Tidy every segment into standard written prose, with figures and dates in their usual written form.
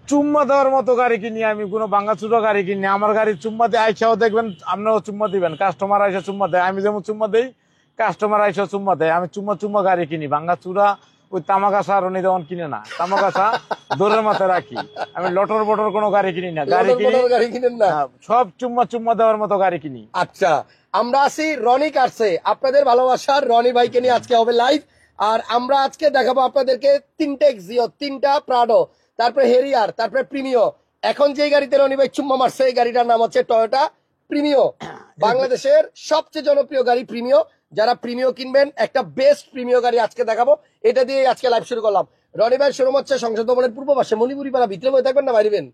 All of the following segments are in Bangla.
চুম্মা দেওয়ার মতো গাড়ি কিনি আমি, কোনো ভাঙাচুরা গাড়ি কিনি। আমার গাড়ি চুম্মা দিয়ে আইসাও দেখবেন, আপনারাও চুম্মা দিবেন। কাস্টমার আইসা চুম্মা দেয়, আমি যেমন চুম্মা দেই কাস্টমার আইসা চুম্মা দেয়। আমি চুম্মা গাড়ি কিনি, ভাঙাচুরা ওই তামাকাশা আর উনি যেমন কিনে না, তামাকাশা দৌড়ের মাথায় রাখি। আমি লটর বটর কোনো গাড়ি কিনি না, গাড়ি কিনেন না, সব চুম্মা দেওয়ার মতো গাড়ি কিনি। আচ্ছা, আমরা আছি রনি কার্সে, আপনাদের ভালোবাসার রনি ভাইকে নিয়ে আজকে হবে লাইভ। আর আমরা আজকে দেখাবো আপনাদেরকে তিনটা এক্সিও, তিনটা প্রাডো, তারপরে হেরিয়ার, তারপরে প্রিমিও। এখন যে গাড়িতে রনি ভাই চুম্মা মারছে এই গাড়িটার নাম হচ্ছে টয়োটা প্রিমিও। বাংলাদেশের সবচেয়ে জনপ্রিয় গাড়ি প্রিমিও। যারা প্রিমিও কিনবেন, একটা বেস্ট প্রিমিও গাড়ি আজকে দেখাবো। এটা দিয়ে আজকে লাইভ শুরু করলাম। রনি ভাই শোরুম হচ্ছে সংসদ ভবনের পূর্ব পাশে, মণিপুরি পাড়া। ভিতরে বই থাকবেন না বাইরেবেন?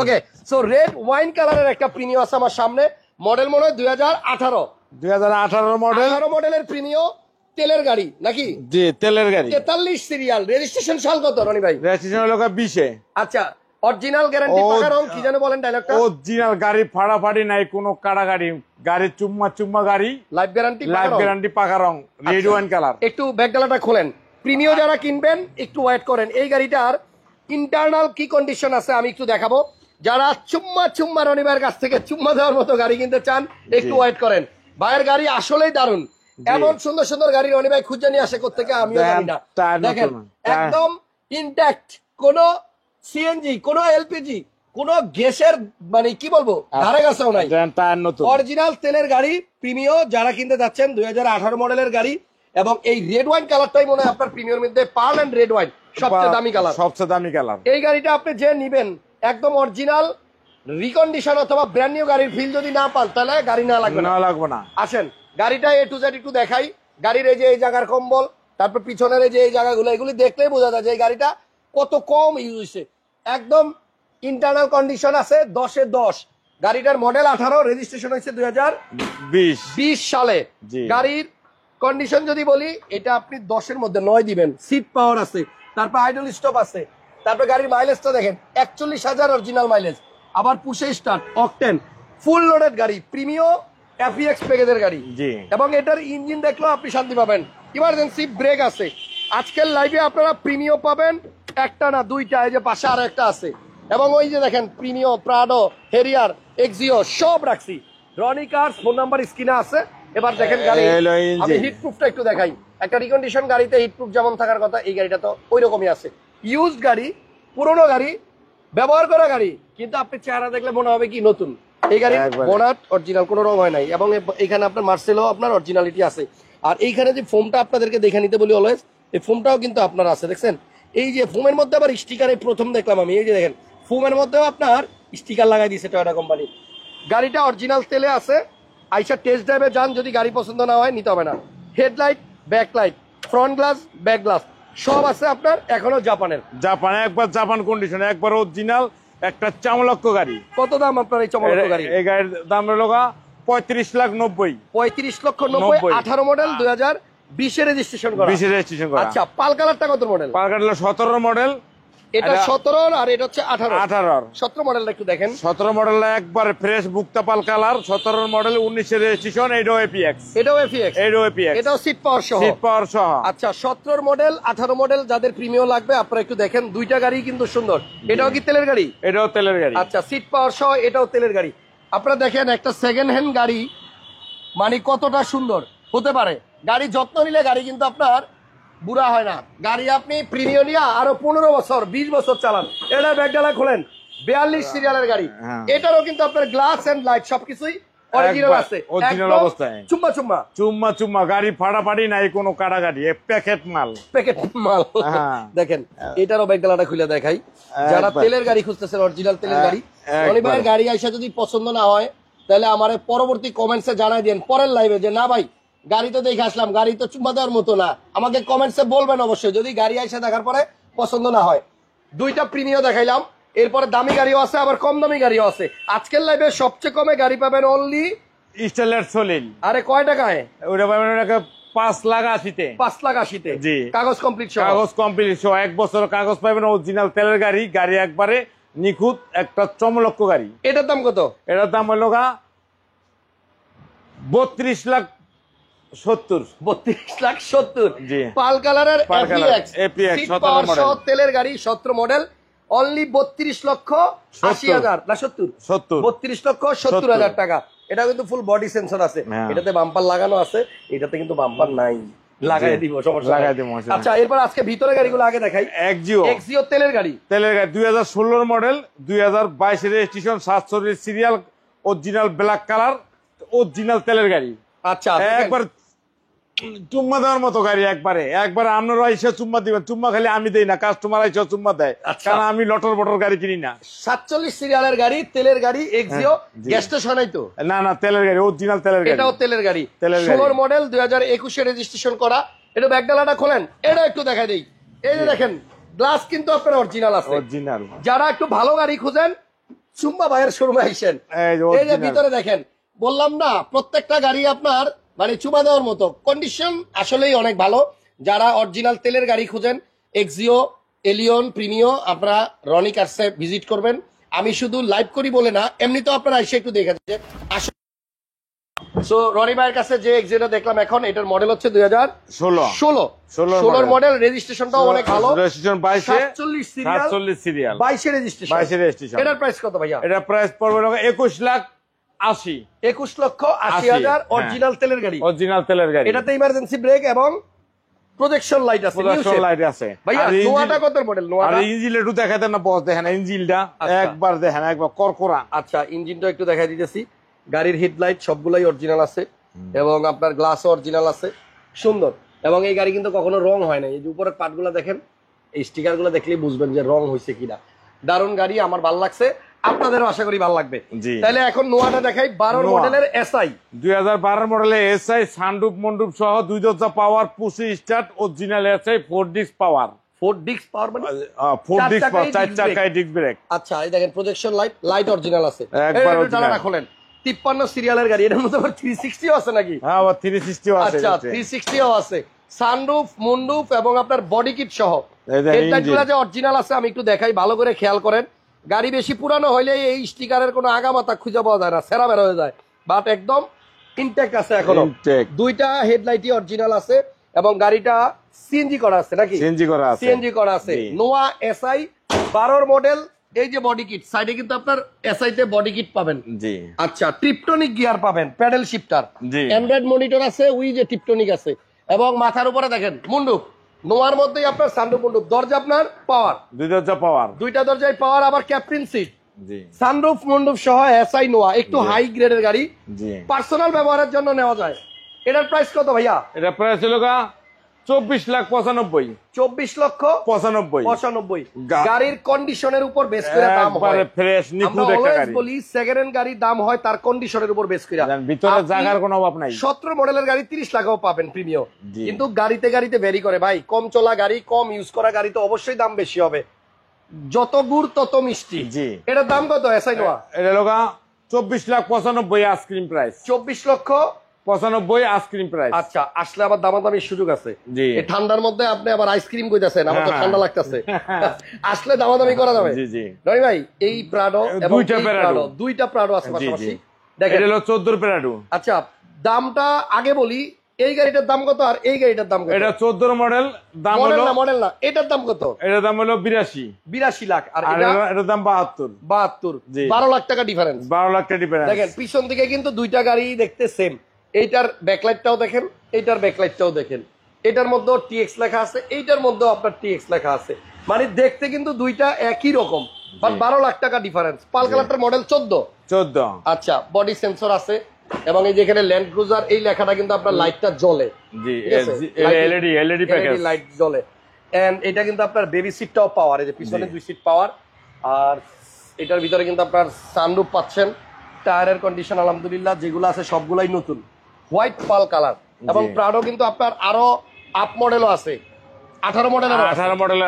ওকে, সো রেড ওয়াইন কালারের একটা প্রিমিও আছে আমার সামনে। মডেল মনে হয় 2018 মডেলের প্রিমিও। তেলের গাড়ি নাকি? জি, তেলের গাড়ি। 43 সিরিয়াল। রেজিস্ট্রেশন সাল কত রনি ভাই? রেজিস্ট্রেশন হলো 20-এ। আচ্ছা, অরিজিনাল গ্যারান্টি পাকা রং, কি জানো বলেন ডায়লগটা? অরিজিনাল গাড়ি, ফাড়াফাড়ি নাই কোনো, কাটা গাড়ি, গাড়ি চুম্মা গাড়ি, লাইফ গ্যারান্টি পাকা রং, রেড ওয়াইন কালার। একটু ব্যাকডালাটা খোলেন। প্রিমিও যারা কিনবেন একটু ওয়েট করেন, এই গাড়িটার ইন্টারনাল কি কন্ডিশন আছে আমি একটু দেখাবো। যারা চুম্মা রনি ভাইয়ের কাছ থেকে চুম্মা দেওয়ার মতো গাড়ি কিনতে চান একটু ওয়েট করেন। ভাইয়ের গাড়ি আসলেই দারুণ। এমন সুন্দর সুন্দর গাড়ি রনি ভাই খুঁজে নিয়ে আসে কোত্থেকে, আমিও জানি না। দেখেন একদম ইনট্যাক্ট, কোনো সিএনজি, কোনো এলপিজি, কোনো গ্যাসের মানে কি বলবো ধারে কাছেও নাই, অরিজিনাল তেলের গাড়ি প্রিমিও। যারা কিনতে যাচ্ছেন 2018 মডেলের গাড়ি, এবং এই রেড ওয়াইন কালারটাই মনে হয় আপনার প্রিমিয়র মধ্যে পার্ল এন্ড রেড ওয়াইন সবচেয়ে দামি কালার। এই গাড়িটা আপনি যে নিবেন একদম অরিজিনাল রিকন্ডিশন অথবা ব্র্যান্ড নিউ গাড়ির ফিল যদি না পান তাহলে গাড়ি না লাগবে না। আসেন গাড়িটা এ টু জেড একটু দেখাই। গাড়ির এই যে এই জায়গার কম্বল, তারপর পিছনের এই যে এই জায়গাগুলো, এগুলি দেখলেই বোঝা যায় যে এই গাড়িটা কত কম ইউজ হয়েছে। একদম ইন্টারনাল কন্ডিশন আছে 10-এ 10। গাড়িটার মডেল 18, রেজিস্ট্রেশন হয়েছে 2020 সালে। গাড়ির কন্ডিশন যদি বলি, এটা আপনি 10-এর মধ্যে 9 দিবেন। সিট পাওয়ার আছে, তারপর আইডল স্টপ আছে, তারপর গাড়ির মাইলেজটা দেখেন 41,000 অরিজিনাল মাইলেজ। আবার পুশে স্টার্ট, অকটেন, ফুল লোডেড গাড়ি, প্রিমিও এফইএক্স প্যাকেজের গাড়ি। এবং এটার ইঞ্জিন দেখলেও আপনি শান্তি পাবেন। ইমার্জেন্সি ব্রেক আছে। আজকের লাইভে আপনারা প্রিমিও পাবেন একটা না দুইটা, এই যে পাশে আরো একটা আছে। এবং ওই যে দেখেন প্রিমিও, প্রাডো, হেরিয়ার, এক্সিও সব রাখছি। রনি কার্স ফোন নাম্বার স্ক্রিনে আছে। এবার দেখেন গাড়ি, আমি হিটপ্রুফটা একটু দেখাই। একটা রিকন্ডিশন গাড়িতে হিটপ্রুফ যেমন থাকার কথা, এই গাড়িটা তো ওই রকমই আছে। ইউজড গাড়ি, পুরোনো গাড়ি, ব্যবহার করা গাড়ি, কিন্তু আপনি চেহারা দেখলে মনে হবে কি নতুন। এই গাড়ির বোনাট অরিজিনাল, কোনো রং হয় নাই। এবং এখানে আপনার মার্সেলও আপনার অরিজিনালিটি আছে। আর এইখানে যে ফোমটা আপনাদেরকে দেখে নিতে বলি অলওয়েজ, এই ফোমটাও কিন্তু আপনার আছে। দেখছেন এই যে ফোমের মধ্যে আবার স্টিকারে প্রথম দেখলাম আমি। এই যে দেখেন ফোমের মধ্যেও আপনার স্টিকার লাগাই দিয়েছে টয়োটা কোম্পানি। গাড়িটা অরিজিনাল তেলে আছে। আইসা টেস্ট ড্রাইভে যান, যদি গাড়ি পছন্দ না হয় নিতে হবে না। Headlight, backlight, front glass, back glass সব আছে আপনার। এখনো জাপানে একবার জাপান কন্ডিশন, একবার অরিজিনাল, একটা চামলক্ষ গাড়ি। কত দাম আপনার এই চামলক্ষ গাড়ি? এই গাড়ির দাম হলো 35,90,000। 35,90,000, 18 মডেল, 2020 রেজিস্ট্রেশন করা। আচ্ছা, পাল কালারটা কত মডেল? পাল কালার 17 মডেল। এটা 17 আর এটা হচ্ছে 18। 17 মডেলটা একটু দেখেন। 17 মডেল একবার ফ্রেশ মুক্তা পাল কালার। 17 model 19 registration. এটাও এপিএক্স। এটাও সিট পাওয়ার সহ। আচ্ছা, 17 মডেল 18 মডেল যাদের প্রিমিয়াম লাগবে আপনারা একটু দেখেন। দুইটা গাড়ি কিন্তু সুন্দর। এটাও কি তেলের গাড়ি? এটাও তেলের গাড়ি। আচ্ছা, সিট পাওয়ার সহ, এটাও তেলের গাড়ি। আপনারা দেখেন একটা সেকেন্ড হ্যান্ড গাড়ি মানে কতটা সুন্দর হতে পারে। গাড়ি যত্ন নিলে গাড়ি কিন্তু আপনার বুড়া হয় না। গাড়ি আপনি প্রিমিয়াম নিয়ে আরো 15 বছর 20 বছর চালান। এটা ব্যাগডালা খোলেন, 42 সিরিয়ালের গাড়ি। এটারও কিন্তু আপনার গ্লাস এন্ড লাইট সবকিছুই অরিজিনাল আছে, অরিজিনাল অবস্থায়। চুম্মা গাড়ি ফাড়াফাড়ি নাই, কোনো কাটাকাটি, প্যাকেট মাল। দেখেন এটারও ব্যাগডালাটা খুলে দেখাই। যারা তেলের গাড়ি খুঁজতেছেন, অরিজিনাল তেলের গাড়ি, রনি ভাইয়ের গাড়ি আইসা যদি পছন্দ না হয় তাহলে আমার পরবর্তী কমেন্টসে জানাই দেন পরের লাইভে যে না ভাই গাড়ি তো দেখে আসলাম, গাড়ি তো চুম্মা দেওয়ার মতো না। আমাকে কমেন্টসে বলবেন অবশ্যই যদি গাড়ি আইসা দেখার পরে পছন্দ না হয়। দুইটা প্রিমিয়াম দেখাইলাম, এরপরে দামি গাড়িও আছে, আবার কম দামি গাড়িও আছে। আজকের লাইভে সবচেয়ে কমে গাড়ি পাবেন অনলি স্টেলার সলিড। আরে কয় টাকায়? ওটা পাবেন 5,80,000-তে। 5,80,000-তে জি, কাগজ কমপ্লিট সহ 1 বছর কাগজ পাবেন। অরিজিনাল তেলের গাড়ি, গাড়ি একবারে নিখুঁত, একটা চমলক্ষ গাড়ি। এটার দাম কত? এটার দাম হলো 32,00,000 70 32,70,000 জি পাল কালারের APX সিট পাওয়ার সহ তেলের গাড়ি 17 মডেল অনলি 32,80,000 না 70 32,70,000 টাকা। এটা কিন্তু ফুল বডি সেন্সর আছে, এটাতে বাম্পার লাগানো আছে, এটাতে কিন্তু বাম্পার নাই, লাগাই দিব সমস্যা নাই। আচ্ছা এরপর আজকে ভিতরে গাড়িগুলো আগে দেখাই। এক্সিও তেলের গাড়ি 2016 model 2022 registration 740 serial original black colour original তেলের গাড়ি। আচ্ছা একবার চুম্মা দেওয়ার মতো গাড়ি, একবারে আপনারা এসে চুম্মা দিবেন, চুম্মা খালি আমি দেই না, কাস্টমার এসে চুম্মা দেয়, কারণ আমি লটর বটর গাড়ি কিনি না। 47 সিরিয়ালের গাড়ি তেলের গাড়ি এক্সিও, গ্যাস স্টেশনই তো না তেলের গাড়ি, অরিজিনাল তেলের গাড়ি, এটাও তেলের গাড়ি 16 মডেল 2021 এ রেজিস্ট্রেশন করা। এটা ব্যাকডালাটা খোলেন, এটা একটু দেখাই দেই। এই যে দেখেন গ্লাস কিন্তু আপনার অরিজিনাল আছে, অরিজিনাল। যারা একটু ভালো গাড়ি খুঁজেন চুম্মা ভাইয়ের শোরুমে আইসেন। এই যে ভিতরে দেখেন, বললাম না প্রত্যেকটা গাড়ি আপনার মানে চুমা দেওয়ার মতো কন্ডিশন, আসলেই অনেক ভালো। যারা অরিজিনাল তেলের গাড়ি খুঁজেন এক্সিও, এলিয়ন, প্রিমিও, আপনারা রনি কার্সে ভিজিট করবেন। আমি শুধু লাইভ করি বলে না, এমনি তো আপনারা এসে একটু দেখে যাচ্ছে। সো রনি ভাইয়ের কাছে যে এক্সিওটা দেখলাম এখন, এটার মডেল হচ্ছে 2016 মডেল, রেজিস্ট্রেশনটাও অনেক ভালো, রেজিস্ট্রেশন 47 সিরিয়াল 22 রেজিস্ট্রেশন। এটার প্রাইস কত ভাইয়া? এটার প্রাইস পড়বে 21,80,000 অরিজিনাল তেলের গাড়ি, অরিজিনাল তেলের গাড়ি। এটাতে ইমার্জেন্সি ব্রেক এবং প্রজেকশন লাইট আছে, ভাইয়া নোয়াটা কত মডেল? নোয়াটা ইঞ্জিন একটু দেখাতে না, বস দেখেন ইঞ্জিনটা একবার দেখেন, একবার করকরা। আচ্ছা ইঞ্জিনটা একটু দেখাই দিতেছি। গাড়ির হেডলাইট সবগুলাই অরিজিনাল আছে এবং আপনার গ্লাসও অরিজিনাল আছে, সুন্দর। এবং এই গাড়ি কিন্তু কখনো রং হয় না। এই যে উপরের পার্টগুলো দেখেন, এই স্টিকার গুলো দেখলেই বুঝবেন যে রং হয়েছে কিনা। দারুণ গাড়ি, আমার ভালো লাগছে, আপনাদেরও আশা করি ভালো লাগবে। তাহলে এখন নোয়াটা দেখাই, 12 মডেলের এসআই, 2012 মডেলের এসআই, সানরুফ মন্ডুপ সহ 2 দরজা পাওয়ার, পুশি স্টার্ট অরিজিনাল এসআই, 4 ডিস্ক পাওয়ার। 4 ডিস্ক পাওয়ার মানে 4 ডিস্ক পাওয়ার, 4 চাকায় ডিস্ক ব্রেক। আচ্ছা এই দেখেন প্রজেকশন লাইট অরিজিনাল আছে, একবার অরিজিনাল। খোলেন 53 সিরিয়ালের গাড়ি, এর মধ্যে 360 ও আছে নাকি? হ্যাঁ 360 ও আছে। আচ্ছা 360 ও আছে, সানরুফ মুন্ডুপ এবং আপনার বডি কিট সহ। হেডলাইটগুলো যে অরিজিনাল আছে আমি একটু দেখাই, ভালো করে খেয়াল করেন। গাড়ি বেশি পুরানো হইলে এই স্টিকারের কোনো আগামাতা খুঁজে পাওয়া যায় না, সেরা বের হয়ে যায়, বাট একদম ইনটেক্ট আছে এখনো। দুইটা হেডলাইটই অরিজিনাল আছে এবং গাড়িটা সিএনজি করা আছে নাকি? সিএনজি করা আছে। নোয়া এসআই 12 মডেল। এই যে বডি কিট, সাইডে কিন্তু আপনার এসআই তে বডি কিট পাবেন। জি আচ্ছা, ট্রিপটনিক গিয়ার পাবেন, প্যাডেল শিফটার, অ্যান্ড্রয়েড মনিটর আছে, উই যে ট্রিপটনিক আছে এবং মাথার উপরে দেখেন মুন্ডুপ। নোয়ার মধ্যেই আপনার সানরুফ মুন্ডুপ, দরজা আপনার পাওয়ার, 2 দরজা পাওয়ার, 2টা দরজায় পাওয়ার, আবার ক্যাপ্টেন সিট, সানরুফ মুন্ডুপ সহ এসআই নোয়া। একটু হাই গ্রেডের গাড়ি, পার্সোনাল ব্যবহারের জন্য নেওয়া যায়। এটার প্রাইস কত ভাইয়া? এটার প্রাইস হলো 24,95,000। 24,95,000। গাড়ির কন্ডিশনের উপর বেস করে দাম হয়, ফ্রেশ নিখুঁত একটা গাড়ি। বলি সেকেন্ড হ্যান্ড গাড়ির দাম হয় তার কন্ডিশনের উপর বেস করে, ভিতরে জায়গার কোনো অভাব নাই। 17 মডেলের গাড়ি 30 লাখও পাবেন প্রিমিয়াম, কিন্তু গাড়িতে গাড়িতে ভ্যারি করে ভাই। কম চলা গাড়ি, কম ইউজ করা গাড়ি তো অবশ্যই দাম বেশি হবে, যত গুড় তত মিষ্টি। এটার দাম কত এসআই নোয়া? এটা লোকা 24,95,000 আইসক্রিম প্রাইস, 24,95,000 আইসক্রিম প্রাইস। আচ্ছা আসলে আবার দামাদামির সুযোগ আছে। এই ঠান্ডার মধ্যে আপনি আবার আইসক্রিম কইতাছেন, আমার তো ঠান্ডা লাগতেছে, আসলে দামাদামি করা যাবে। রনি ভাই এই প্রাডো এবং দুইটা প্রাডো আছে পাশাপাশি, দেখেন এটা হলো 14 প্রাডো। আচ্ছা দামটা আগে বলি, এই গাড়িটার দাম কত আর এই গাড়িটার দাম কত? এটা 14 মডেল, দাম হলো মডেল না, এটার দাম কত? এটার দাম হলো 82 লাখ, আর এটার দাম 72। 12 লাখ টাকা ডিফারেন্স। 12 লাখ টাকা ডিফারেন্স। দেখেন পিছন দিকে কিন্তু দুইটা গাড়ি দেখতে সেম। এইটার ব্যাকলাইটটাও দেখেন, এইটার ব্যাকলাইটটাও দেখেন, এটার মধ্যেও টিএক্স লেখা আছে, এইটার মধ্যেও আপনার টিএক্স লেখা আছে, মানে দেখতে কিন্তু দুইটা একই রকম, বাট 12 লাখ টাকা ডিফারেন্স। পাল কালারটার মডেল 14। আচ্ছা বডি সেন্সর আছে এবং এই যেখানে ল্যান্ড ক্রুজার এই লেখাটা কিন্তু আপনার লাইটটা জ্বলে, এলইডি লাইট জ্বলে। এন্ড এটা কিন্তু আপনার বেবি সিটটাও পাওয়ার, এই যে পিছনে 2 সিট পাওয়ার, আর এটার ভিতরে কিন্তু আপনার সানরুফ পাচ্ছেন। টায়ারের কন্ডিশন আলহামদুলিল্লাহ যেগুলো আছে সবগুলাই নতুন, হোয়াইট পাল কালার। এবং প্রাডো কিন্তু আপনার আরো আপ মডেলও আছে, 18 মডেলের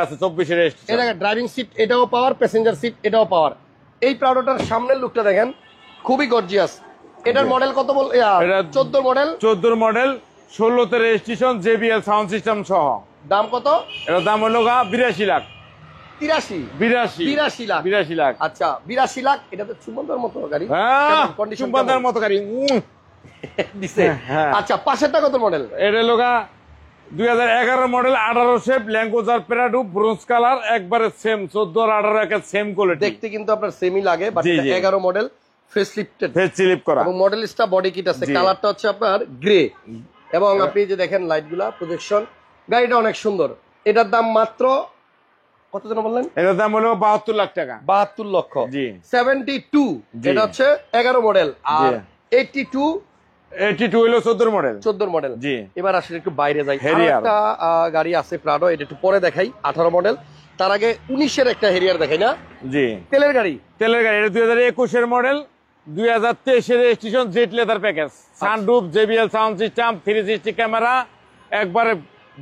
আছে, 24 এর। এই দেখেন ড্রাইভিং সিট এটাও পাওয়ার, প্যাসেঞ্জার সিট এটাও পাওয়ার। এই প্রাডোটার সামনের লুকটা দেখেন, খুবই গর্জিয়াস। এটার মডেল কত বল? 14 মডেল, 16 তে রেজিস্ট্রেশন, জেবিএল সাউন্ড সিস্টেম সহ। দাম কত? এর দাম হলো 82 লাখ। 82 লাখ। আচ্ছা 82 লাখ। এটা তো চুম্বনের মতো গাড়ি, চুম্বনের মতো গাড়ি, দিছে। আচ্ছা, পাশেরটা কত মডেল? এটা লোকা 2011 model 18 shape land cruiser Prado bronze colour, একবারে সেম 14 আর 18 একের সেম কোয়ালিটি। দেখতে কিন্তু আপনার সেমই লাগে, বাট 11 মডেল ফেসলিফটেড, ফেসলিফট করা এবং মডেলিস্টা বডি কিট আছে। কালারটা হচ্ছে আপনার গ্রে, এবং আপনি যে দেখেন লাইটগুলা প্রজেকশন, গাড়িটা অনেক সুন্দর। এটার দাম মাত্র কত যেন বললেন? এটার দাম হলো 72 লাখ টাকা। 72 লক্ষ। জি। 72, এটা হচ্ছে 11 মডেল। আর 82 হলো 14 মডেল। 14 মডেল। জি। এবার আসলে একটু বাইরে যাই, একটা গাড়ি আছে প্রাডো, এটা একটু পরে দেখাই, 18 মডেল। তার আগে 19 এর একটা হেরিয়ার দেখাই না? জি। তেলের গাড়ি। এটা 2021 এর মডেল, 2023 এর registration, jet leather package, sunroof, JBL sound system, 360 camera, একবারে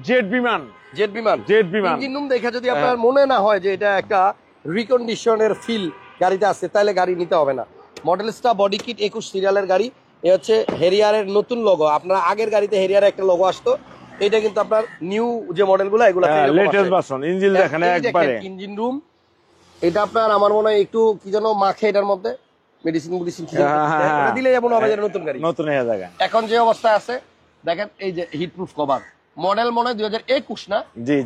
জেট বিমান। ইঞ্জিন রুম দেখে যদি আপনার মনে না হয় যে এটা একটা রিকন্ডিশনের ফিল গাড়িতে আছে, তাহলে গাড়ি নিতে হবে না। মডেলসটা বডি কিট 21 সিরিয়ালের গাড়ি। এ হচ্ছে হেরিয়ারের নতুন লোগো। আপনার আগের গাড়িতে হেরিয়ারে একটা লোগো আসতো, এটা কিন্তু আপনার নিউ যে মডেলগুলো এগুলো লেটেস্ট ভার্সন। ইঞ্জিন দেখেন একবারে ইঞ্জিন রুম। এটা আপনার আমার মনে হয় একটু কি যেন মাখে এটার মধ্যে মেডিসিন দিলে যেমন হবে যেন নতুন গাড়ি, নতুন হয়ে যাবে। এখন যে অবস্থায় আছে দেখেন, এই যে হিট প্রুফ কভার। মডেল মনে হয় 2021 না? জি।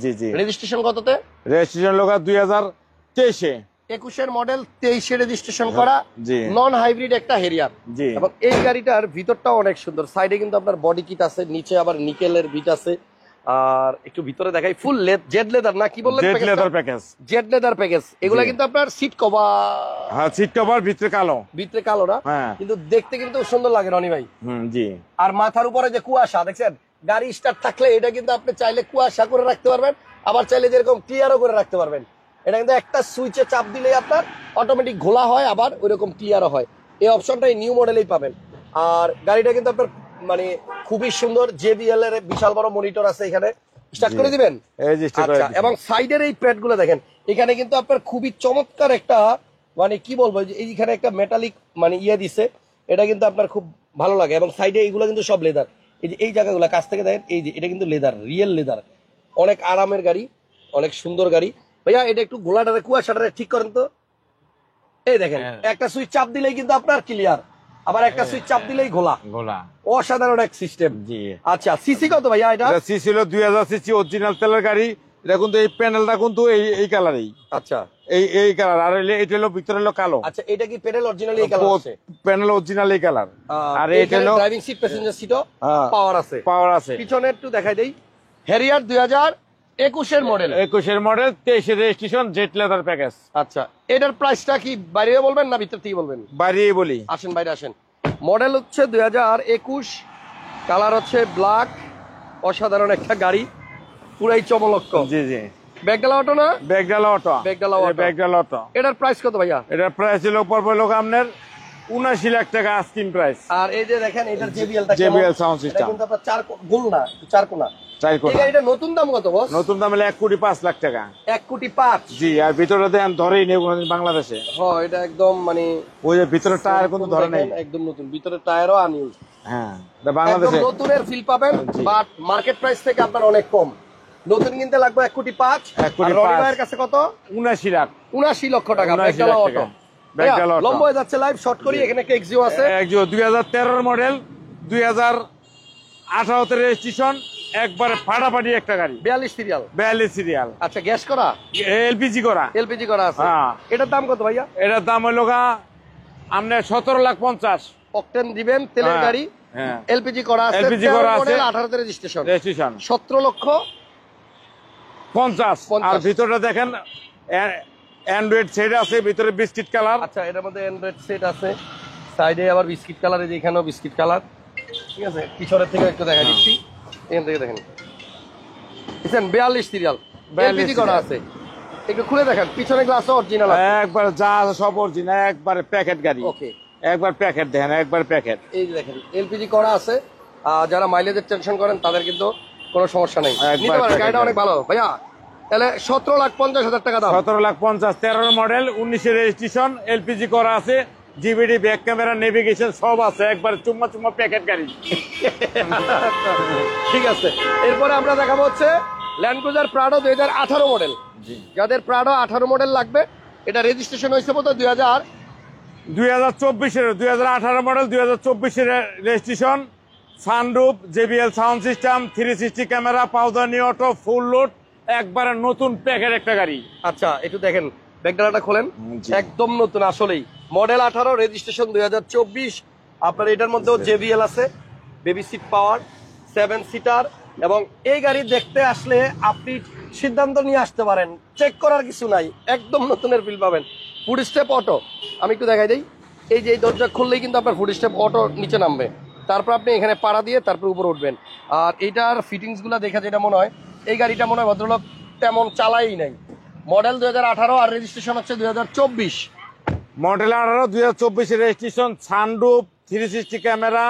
রেজিস্ট্রেশন কততে? রেজিস্ট্রেশন লোকা 2023 এ। 21 এর মডেল, 23 এ রেজিস্ট্রেশন করা, নন হাইব্রিড একটা হেরিয়ার। এবং এই গাড়িটার ভিতরটাও অনেক সুন্দর। সাইডে কিন্তু আপনার বডি কিট আছে, নিচে আবার নিকেলের বিট আছে। আর একটু ভিতরে দেখাই, ফুল জেড লেদার না কি বললেন? Z leather package. এগুলা কিন্তু আপনার সিট কভার। হ্যাঁ, সিট কভার ভিতরে কালো না, কিন্তু দেখতে কিন্তু সুন্দর লাগে রনি ভাই। জি। আর মাথার উপরে যে কুয়াশা দেখছেন, গাড়ি স্টার্ট থাকলে এটা কিন্তু আপনি চাইলে কুয়াশা করে রাখতে পারবেন, আবার চাইলে যেরকম ক্লিয়ারও করে রাখতে পারবেন। এটা কিন্তু একটা সুইচে চাপ দিলেই আপনার অটোমেটিক ঘোলা হয়, আবার ওইরকম ক্লিয়ারও হয়। এই অপশনটা নিউ মডেলেই পাবেন। আর গাড়িটা কিন্তু আপনার মানে খুবই সুন্দর। JBL এর বিশাল বড় মনিটর আছে এখানে। স্টার্ট করে দিবেন। আচ্ছা, এবং সাইডের এই প্যাড গুলো দেখেন, এখানে কিন্তু আপনার খুবই চমৎকার একটা মানে কি বলবো, এইখানে একটা মেটালিক মানে দিছে, এটা কিন্তু আপনার খুব ভালো লাগে। এবং সাইডে এইগুলো কিন্তু সব লেদার। এই যে এই জায়গাগুলো কাছ থেকে দেখেন, এই যে এটা কিন্তু লেদার, রিয়েল লেদার। অনেক আরামের গাড়ি, অনেক সুন্দর গাড়ি। ভাইয়া এটা একটু গোলাটারে কুয়াশাটারে ঠিক করেন তো। এই দেখেন, একটা সুইচ চাপ দিলেই কিন্তু আপনার ক্লিয়ার, আবার একটা সুইচ চাপ দিলেই ঘোলা। অসাধারণ এক সিস্টেম। আচ্ছা, সিসি কত ভাইয়া? এটা সিসি হলো 2000 সিসি, অরিজিনাল তেলের গাড়ি। এটা কিন্তু এই প্যানেলটা কিন্তু এই কালারই। আচ্ছা, এই কালার। আর এটা হলো ভিতরে হলো কালো। আচ্ছা, এটা কি প্যানেল অরিজিনাল এই কালার আছে? প্যানেল অরিজিনাল এই কালার। আর এটা হলো ড্রাইভিং সিট, প্যাসেঞ্জার সিটও পাওয়ার আছে। পিছনে একটু দেখাই দেই। হ্যারিয়ার 2021 এর মডেল, 23 এর রেজিস্ট্রেশন, জেট লেদার প্যাকেজ। আচ্ছা, এটার প্রাইসটা কি বাইরে বলবেন না ভিতর থেকে বলবেন? বাইরেই বলি। আসেন, বাইরে আসেন। মডেল হচ্ছে 2021, কালার হচ্ছে ব্ল্যাক। অসাধারণ একটা গাড়ি, পুরাই চমলক্ষ। জি। ব্যাগডালা অটো না? ব্যাগডালা অটো। এটার প্রাইস কত ভাইয়া? এটার প্রাইস হলো পড়বে লোক আপনার 79 লাখ টাকা আস্কিং প্রাইস। আর এই যে দেখেন, এটার JBL সাউন্ড সিস্টেম। এটা কিন্তু আপনার চার গোল না, চার কোণা। এই গাড়িটার নতুন দাম কত বস? নতুন দাম হলো 1,05 লাখ টাকা। 1,05,00,000। জি। আর ভিতরে দেন ধরেই নেই বাংলাদেশে। হ্যাঁ, এটা একদম মানে ওই যে ভিতরে টায়ার কিন্তু ধরে নেই, একদম নতুন। ভিতরে টায়ারও আনইউজ। হ্যাঁ, বাংলাদেশে নতুনের ফিল পাবেন, বাট মার্কেট প্রাইস থেকে আপনার অনেক কম। নতুন কিনতে লাগবে 1,05,00,000। রনিভাইয়ের কাছে কত? 79 লাখ। 79 লক্ষ টাকা। ব্যাগডালা অটো। লম্বা হয়ে যাচ্ছে লাইভ, শর্ট করি। এখানে একটা এক্সিও আছে, 2013 মডেল, 2018 তে রেজিস্ট্রেশন, একবারে ফাটাফাটি একটা গাড়ি। 42 সিরিয়াল। আচ্ছা, গ্যাস করা? এলপিজি করা আছে। এটার দাম কত ভাইয়া? এটার দাম হলো আপনার 17,50,000। অকটেন দিবেন, তেলের গাড়ি, এলপিজি করা আছে। 18 তে রেজিস্ট্রেশন, 17,50,000। আর ভিতরটা দেখেন, অ্যান্ড্রয়েড সেট আছে, ভিতরে বিস্কিট কালার। আচ্ছা, এটার মধ্যে অ্যান্ড্রয়েড সেট আছে, সাইডে আবার বিস্কিট কালার, এই যে এখানেও বিস্কিট কালার। ঠিক আছে, পিছনের থেকে একটু দেখা দিচ্ছি। এখান থেকে দেখেন, 42 সিরিয়াল, এলপিজি করা আছে। একটু খুলে দেখেন, পিছনে গ্লাসও অরিজিনাল আছে। একবার যা সব অরিজিনাল, একবারে প্যাকেট গাড়ি। ওকে, একবার প্যাকেট দেখেন, একবার প্যাকেট। এই যে দেখেন, এলপিজি করা আছে। যারা মাইলেজের টেনশন করেন তাদের কিন্তু কোনো সমস্যা নেই, নিতে পারেন। গাড়িটা অনেক ভালো ভাইয়া। তাহলে 17,50,000 টাকা দাম। 17,50,000। 13 মডেল, 19 এর রেজিস্ট্রেশন, এলপিজি করা আছে, জিবিডি, ব্যাক ক্যামেরা, নেভিগেশন সব আছে। একবার চুম্মা প্যাকেট গাড়ি। ঠিক আছে, এরপরে আমরা দেখাবো হচ্ছে ল্যান্ড ক্রুজার প্রাডো 2018 মডেল। যাদের প্রাডো 18 মডেল লাগবে, এটা রেজিস্ট্রেশন হয়েছে বোধ 2000 2024-এর 2018 মডেল 2024-এর registration, sunroof, JBL sound system, 360 camera, powder new auto, full load, একবারে নতুন প্যাকের একটা গাড়ি। আচ্ছা একটু দেখেন ব্যাকডালাটা খোলেন, একদম নতুন আসলেই মডেল 18 রেজিস্ট্রেশন 2024। আপনার এটার মধ্যেও JBL আছে, বেবি সিট পাওয়ার, 7 সিটার, এবং এই গাড়ি দেখতে আসলে আপনি সিদ্ধান্ত নিয়ে আসতে পারেন, চেক করার কিছু নাই, একদম নতুনের ফিল পাবেন। ফুড স্টেপ অটো আমি একটু দেখাই দিই, এই যে এই দরজা খুললেই কিন্তু আপনার ফুড স্টেপ অটো নিচে নামবে, তারপর আপনি এখানে পাড়া দিয়ে তারপর উপরে উঠবেন। আর এইটার ফিটিংসগুলো দেখে যেটা মনে হয় এই গাড়িটা মনে হয় ভদ্রলোক তেমন চালাই নাই। মডেল 2018 আর রেজিস্ট্রেশন হচ্ছে 2024। মডেল 18 2024-এর রেজিস্ট্রেশন, সানরুফ, 360 ক্যামেরা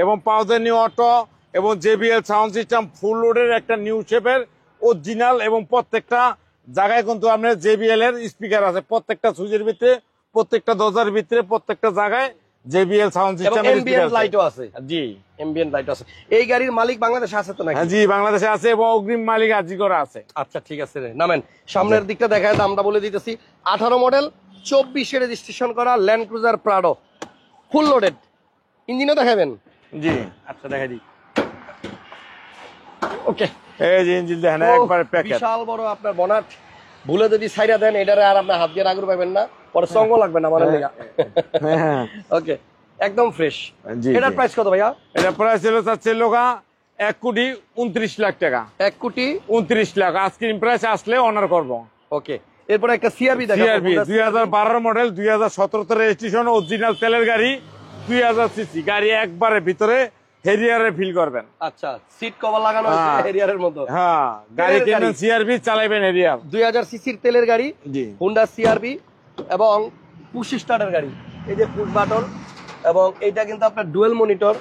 এবং পাউডার নিউ অটো এবং JBL সাউন্ড সিস্টেম, ফুল লোডের একটা নিউ শেপের অরিজিনাল, এবং প্রত্যেকটা জায়গায় কিন্তু আপনার JBL এর স্পিকার আছে, প্রত্যেকটা সুইচের ভিতরে, প্রত্যেকটা দরজার ভিতরে, প্রত্যেকটা জায়গায় JBL সাউন্ড সিস্টেম, এমবিএন্ট লাইটও আছে। জি, এমবিএন্ট লাইট আছে। এই গাড়ির মালিক বাংলাদেশে আছে তো নাকি? জি বাংলাদেশে আছে এবং অগ্রিম মালিক আজি করা আছে। আচ্ছা ঠিক আছে রে, নামেন সামনের দিকটা দেখায় দামটা বলে দিতেছি। 18 মডেল 24-এ রেজিস্ট্রেশন করা land cruiser Prado, full loaded, ইঞ্জিনও দেখাবেন? জি আচ্ছা দেখাই দিই। ওকে, এই যে ইঞ্জিন দেখেন একবারে প্যাকেট, বিশাল বড় আপনার বনাট, ভুলে যদি সাইডা দেন এটারে আর আপনার হাত দিয়ে আগুন পাবেন না, পরে সঙ্গ লাগবে না মানে লেগা। ওকে, একদম ফ্রেশ। এটার প্রাইস কত ভাইয়া? এটা প্রাইস ছিল চাচ্ছে লোকা 1,29,00,000 টাকা। 1,29,00,000 লাখ আজকের প্রাইস আসলে অনার করব। ওকে, এরপরে একটা সিআরবি দেখাবো। সিআরবি 2012 মডেল 2017 রেজিস্ট্রেশন, অরিজিনাল তেলের গাড়ি, 2000 সিসি গাড়ি, একবারে ভিতরে হেরিয়ারে ফিল করবেন। আচ্ছা, সিট কভার লাগানো আছে হেরিয়ারের মতো। হ্যাঁ, গাড়ি কিনবেন সিআরবি, চালাবেন হেরিয়ার। 2000 সিসির তেলের গাড়ি, জি, হোন্ডা সিআরবি, এবং পুশ স্টার্টের গাড়ি, এই যে পুশ বাটন, এবং এইটা কিন্তু আপনার ডুয়েল মনিটর,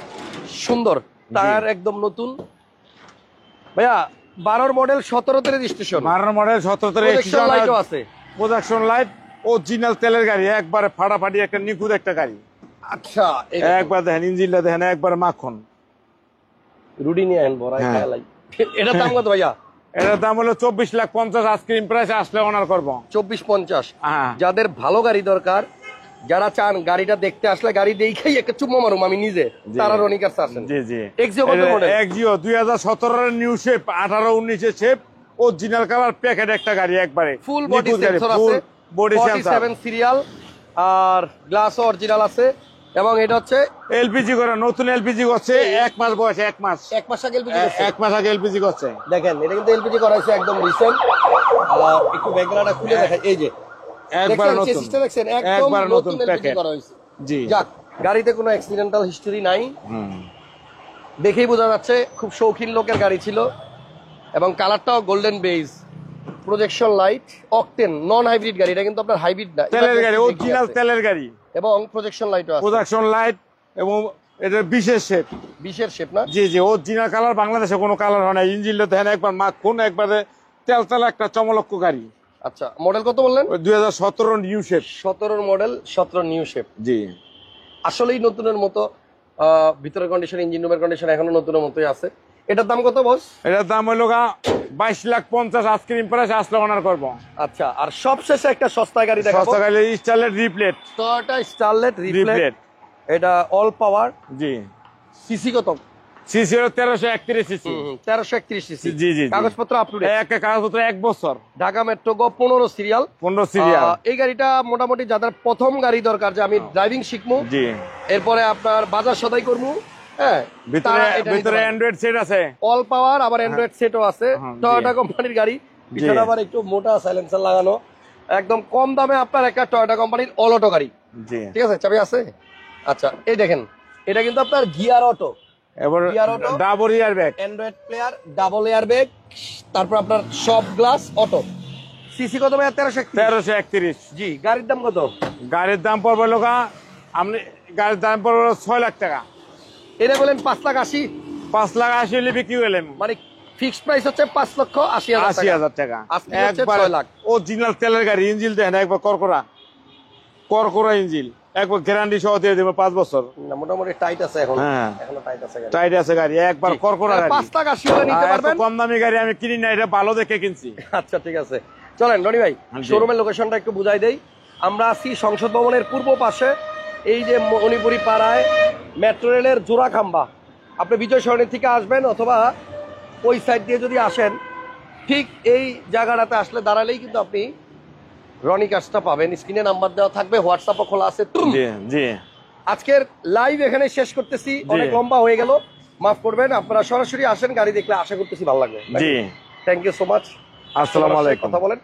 সুন্দর টায়ার, একদম নতুন। ভাইয়া 12 মডেল 17 তে রেজিস্ট্রেশন, 12 মডেল 17 তে রেজিস্ট্রেশন, লাইটও আছে, প্রোডাকশন লাইট, অরিজিনাল তেলের গাড়ি, একবারে ফাটাফাটি একটা নিখুঁত একটা গাড়ি। আচ্ছা, একবার দেখেন ইঞ্জিনটা দেখেন, একবার মাখন। রুডি নিয়ে আনবো রাই। এটা দাম কত ভাইয়া? এটার দাম হলো 24,50,000, আইসক্রিম প্রাইস আসলে অনার করবো 24,50। হ্যাঁ, যাদের ভালো গাড়ি দরকার, যারা চান গাড়িটা দেখতে আসলে গাড়ি দেখেই একটা চুম্মা মারুম আমি নিজে, তারা রনিকার আসেন। জি জি, এক্সিও কত মডেল? এক্সিও 2017 এর নিউ শেপ, 18-19 এর শেপ, অরিজিনাল কালার প্যাকেট একটা গাড়ি, একবারে ফুল বডি সেন্সর আছে, বডি সেন্সর, 47 সিরিয়াল, আর গ্লাসও অরিজিনাল আছে, এবং এটা হচ্ছে এলপিজি করা, নতুন এলপিজি করছে, 1 মাস বয়স, 1 মাস আগে এলপিজি করছে। 1 মাস আগে এলপিজি করছে। দেখেন এটা কিন্তু এলপিজি করা হয়েছে একদম রিসেন্ট। একটু ব্যাকগ্রাউন্ডটা খুলে দেখাই, এই যে একবার নতুন, চেসিসটা দেখছেন, একদম নতুন এলপিজি করা হয়েছে। জি, যাক, গাড়িতে কোনো অ্যাক্সিডেন্টাল হিস্টরি নাই, দেখেই বোঝা যাচ্ছে খুব শৌখিন লোকের গাড়ি ছিল, এবং কালারটাও golden base, projection light, octane, non hybrid গাড়ি, এটা কিন্তু আপনার হাইব্রিড না, তেলের গাড়ি, অরিজিনাল তেলের গাড়ি, এবং প্রজেকশন লাইটও আছে, প্রোডাকশন লাইট, এবং এটা বিশেষ শেপ, বিশের শেপ না? জি জি, অরিজিনাল কালার, বাংলাদেশে কোনো কালার হয় না। ইঞ্জিনটা দেখেন একবার মাখন, একবারে তেলতেলা একটা চমলক্ষ গাড়ি। আচ্ছা, মডেল কত বললেন? 2017 new shape, 17 model, 17 new shape. জি, আসলেই নতুনের মতো, ভিতরের কন্ডিশন, ইঞ্জিন রুমের কন্ডিশন এখনো নতুনের মতোই আছে। এটার দাম কত বস? এটার দাম হলো 22,50,000, আইসক্রিম প্রাইস আসলে অনার করবো। আচ্ছা, আর সবশেষে একটা সস্তা গাড়ি দেখাবো, সস্তা গাড়ি, স্টারলেট রিপ্লেট, টয়োটা স্টারলেট রিপ্লেট, এটা অল পাওয়ার। জি, সিসি কত? সিসি হলো 1331 সিসি। 1331 সিসি। জি জি, কাগজপত্র আপ টু ডেট? কাগজপত্র 1 বছর। ঢাকা মেট্রো গো 15 সিরিয়াল। 15 সিরিয়াল। এই গাড়িটা মোটামুটি যাদের প্রথম গাড়ি দরকার, যে আমি ড্রাইভিং শিখবো, জি, এরপরে আপনার বাজার সদাই করবো, হ্যাঁ, ভিতরে অ্যান্ড্রয়েড সেট আছে, অল পাওয়ার, আবার অ্যান্ড্রয়েড সেটও আছে, টয়োটা কোম্পানির গাড়ি, পিছনে আবার একটু মোটা সাইলেন্সার লাগানো, একদম কম দামে আপনার একটা টয়োটা কোম্পানির অল অটো গাড়ি। জি, ঠিক আছে, চাবি আছে? আচ্ছা, এই দেখেন, এটা কিন্তু আপনার গিয়ার অটো, এবার double air bag, Android player, double air bag, তারপর আপনার সব গ্লাস অটো। সিসি কত ভাই? 1331। জি, গাড়ির দাম কত? গাড়ির দাম পড়বে লোকা, আপনি গাড়ির দাম পড়বে 6 লাখ টাকা। এটা বলেন 5,80,000। 5,80,000 হলে বিক্রি হলেন, মানে ফিক্সড প্রাইস হচ্ছে 5,80,000 টাকা। একবার 6 লাখ। অরিজিনাল তেলের গাড়ি, ইঞ্জিন দেখেন একবার করকরা ইঞ্জিন, একবার গ্যারান্টি সহ দিয়ে দেবো 5 বছর। না, মোটামুটি টাইট আছে এখন, হ্যাঁ, এখনো টাইট আছে গাড়ি, টাইট আছে গাড়ি, একবার করকরা গাড়ি। 5,80,000 নিতে পারবেন। কম দামি গাড়ি আমি কিনি না, এটা ভালো দেখে কিনছি। আচ্ছা ঠিক আছে, চলেন রনি ভাই শোরুমের লোকেশনটা একটু বুঝাই দেই। আমরা আছি সংসদ ভবনের পূর্ব পাশে, এই যে মণিপুরি পাড়ায় মেট্রো রেলের জোড়া খাম্বা, আপনি বিজয় সরণি থেকে আসবেন অথবা ওই সাইড দিয়ে যদি আসেন, ঠিক এই জায়গাটাতে আসলে দাঁড়ালেই কিন্তু আপনি রনি কার্সটা পাবেন। স্ক্রিনে নাম্বার দেওয়া থাকবে, হোয়াটসঅ্যাপও খোলা আছে। জি জি, আজকের লাইভ এখানে শেষ করতেছি, অনেক লম্বা হয়ে গেল, মাফ করবেন। আপনারা সরাসরি আসেন, গাড়ি দেখলে আশা করতেছি ভালো লাগবে। জি, থ্যাংক ইউ সো মাচ। আসসালামু আলাইকুম। কথা বলেন।